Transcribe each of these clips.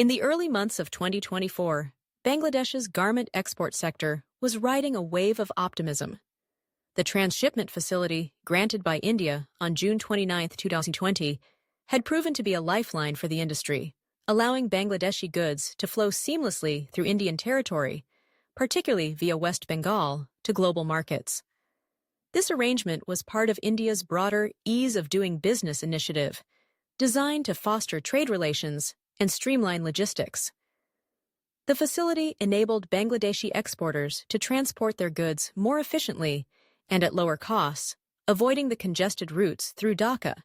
In the early months of 2024, Bangladesh's garment export sector was riding a wave of optimism. The transshipment facility, granted by India on June 29, 2020, had proven to be a lifeline for the industry, allowing Bangladeshi goods to flow seamlessly through Indian territory, particularly via West Bengal, to global markets. This arrangement was part of India's broader Ease of Doing Business initiative, designed to foster trade relations and streamline logistics. The facility enabled Bangladeshi exporters to transport their goods more efficiently and at lower costs, avoiding the congested routes through Dhaka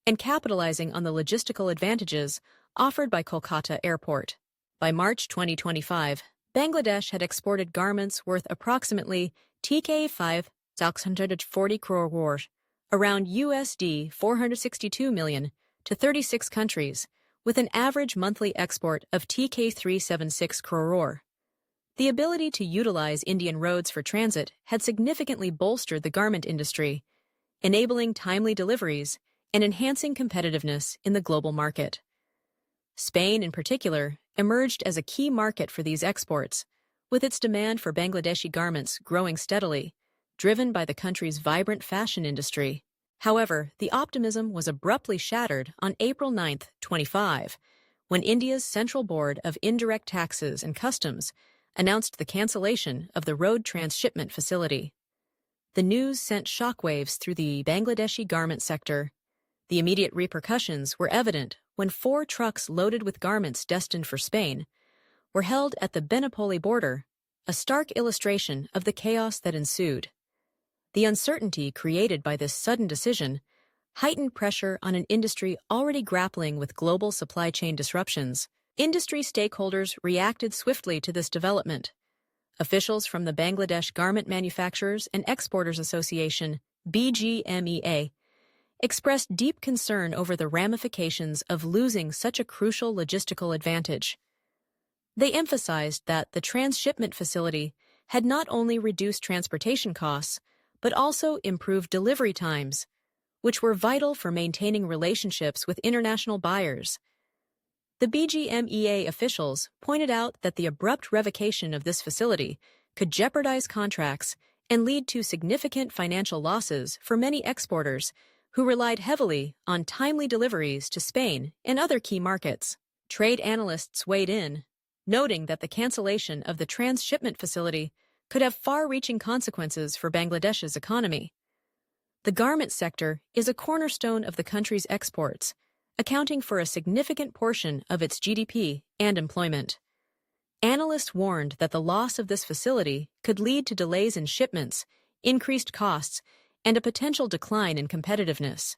and capitalizing on the logistical advantages offered by Kolkata Airport. By March 2025, Bangladesh had exported garments worth approximately TK 5,640 crore, around USD 462 million, to 36 countries, with an average monthly export of TK 376 crore. The ability to utilize Indian roads for transit had significantly bolstered the garment industry, enabling timely deliveries and enhancing competitiveness in the global market. Spain, in particular, emerged as a key market for these exports, with its demand for Bangladeshi garments growing steadily, driven by the country's vibrant fashion industry. However, the optimism was abruptly shattered on April 9, 2025, when India's Central Board of Indirect Taxes and Customs announced the cancellation of the road transshipment facility. The news sent shockwaves through the Bangladeshi garment sector. The immediate repercussions were evident when 4 trucks loaded with garments destined for Spain were held at the Benapole border, a stark illustration of the chaos that ensued. The uncertainty created by this sudden decision heightened pressure on an industry already grappling with global supply chain disruptions. Industry stakeholders reacted swiftly to this development. Officials from the Bangladesh Garment Manufacturers and Exporters Association, BGMEA, expressed deep concern over the ramifications of losing such a crucial logistical advantage. They emphasized that the transshipment facility had not only reduced transportation costs, but also improved delivery times, which were vital for maintaining relationships with international buyers. The BGMEA officials pointed out that the abrupt revocation of this facility could jeopardize contracts and lead to significant financial losses for many exporters who relied heavily on timely deliveries to Spain and other key markets. Trade analysts weighed in, noting that the cancellation of the transshipment facility could have far-reaching consequences for Bangladesh's economy. The garment sector is a cornerstone of the country's exports, accounting for a significant portion of its GDP and employment. Analysts warned that the loss of this facility could lead to delays in shipments, increased costs, and a potential decline in competitiveness.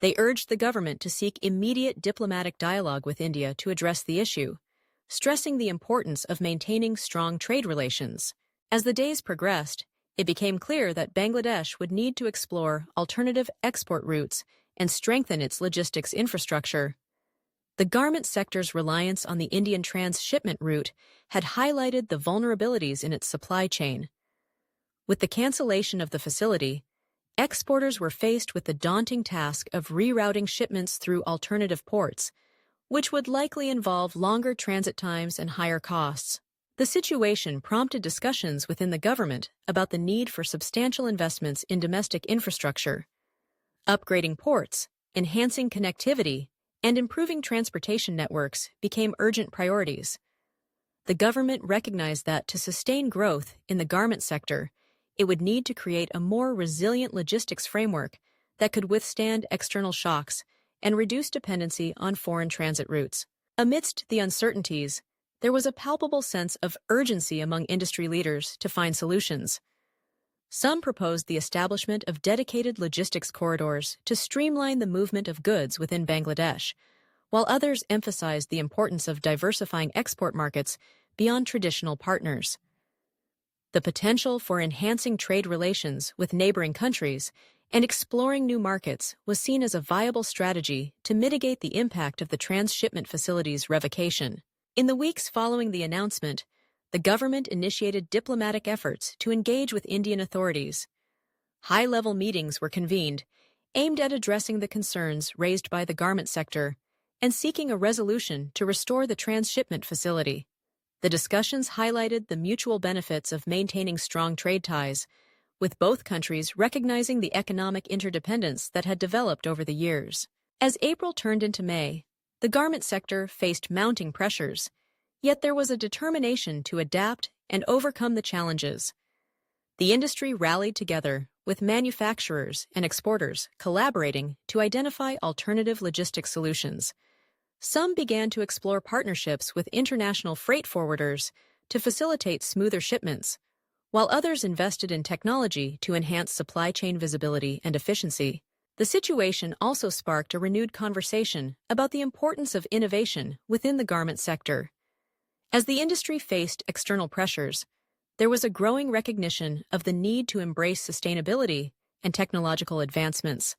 They urged the government to seek immediate diplomatic dialogue with India to address the issue, stressing the importance of maintaining strong trade relations. As the days progressed, it became clear that Bangladesh would need to explore alternative export routes and strengthen its logistics infrastructure. The garment sector's reliance on the Indian transshipment route had highlighted the vulnerabilities in its supply chain. With the cancellation of the facility, exporters were faced with the daunting task of rerouting shipments through alternative ports, which would likely involve longer transit times and higher costs. The situation prompted discussions within the government about the need for substantial investments in domestic infrastructure. Upgrading ports, enhancing connectivity, and improving transportation networks became urgent priorities. The government recognized that to sustain growth in the garment sector, it would need to create a more resilient logistics framework that could withstand external shocks and reduce dependency on foreign transit routes. Amidst the uncertainties, there was a palpable sense of urgency among industry leaders to find solutions. Some proposed the establishment of dedicated logistics corridors to streamline the movement of goods within Bangladesh, while others emphasized the importance of diversifying export markets beyond traditional partners. The potential for enhancing trade relations with neighboring countries and exploring new markets was seen as a viable strategy to mitigate the impact of the transshipment facility's revocation. In the weeks following the announcement, the government initiated diplomatic efforts to engage with Indian authorities. High-level meetings were convened, aimed at addressing the concerns raised by the garment sector and seeking a resolution to restore the transshipment facility. The discussions highlighted the mutual benefits of maintaining strong trade ties, with both countries recognizing the economic interdependence that had developed over the years. As April turned into May, the garment sector faced mounting pressures, yet there was a determination to adapt and overcome the challenges. The industry rallied together, with manufacturers and exporters collaborating to identify alternative logistics solutions. Some began to explore partnerships with international freight forwarders to facilitate smoother shipments, while others invested in technology to enhance supply chain visibility and efficiency. The situation also sparked a renewed conversation about the importance of innovation within the garment sector. As the industry faced external pressures, there was a growing recognition of the need to embrace sustainability and technological advancements.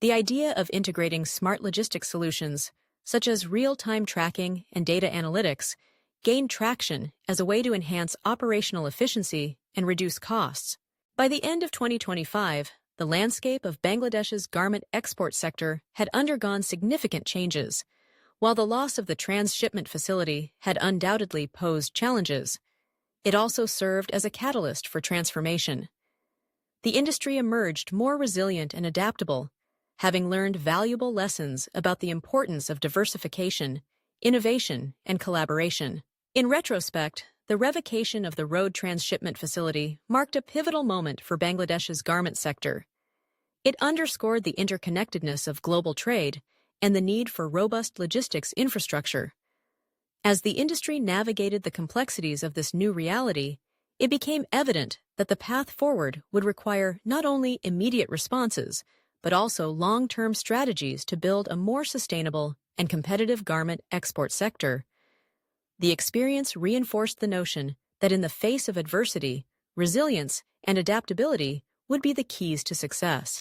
The idea of integrating smart logistics solutions, such as real-time tracking and data analytics, gained traction as a way to enhance operational efficiency and reduce costs. By the end of 2025, the landscape of Bangladesh's garment export sector had undergone significant changes. While the loss of the transshipment facility had undoubtedly posed challenges, it also served as a catalyst for transformation. The industry emerged more resilient and adaptable, having learned valuable lessons about the importance of diversification, innovation, and collaboration. In retrospect, the revocation of the road transshipment facility marked a pivotal moment for Bangladesh's garment sector. It underscored the interconnectedness of global trade and the need for robust logistics infrastructure. As the industry navigated the complexities of this new reality, it became evident that the path forward would require not only immediate responses, but also long-term strategies to build a more sustainable and competitive garment export sector. The experience reinforced the notion that in the face of adversity, resilience and adaptability would be the keys to success.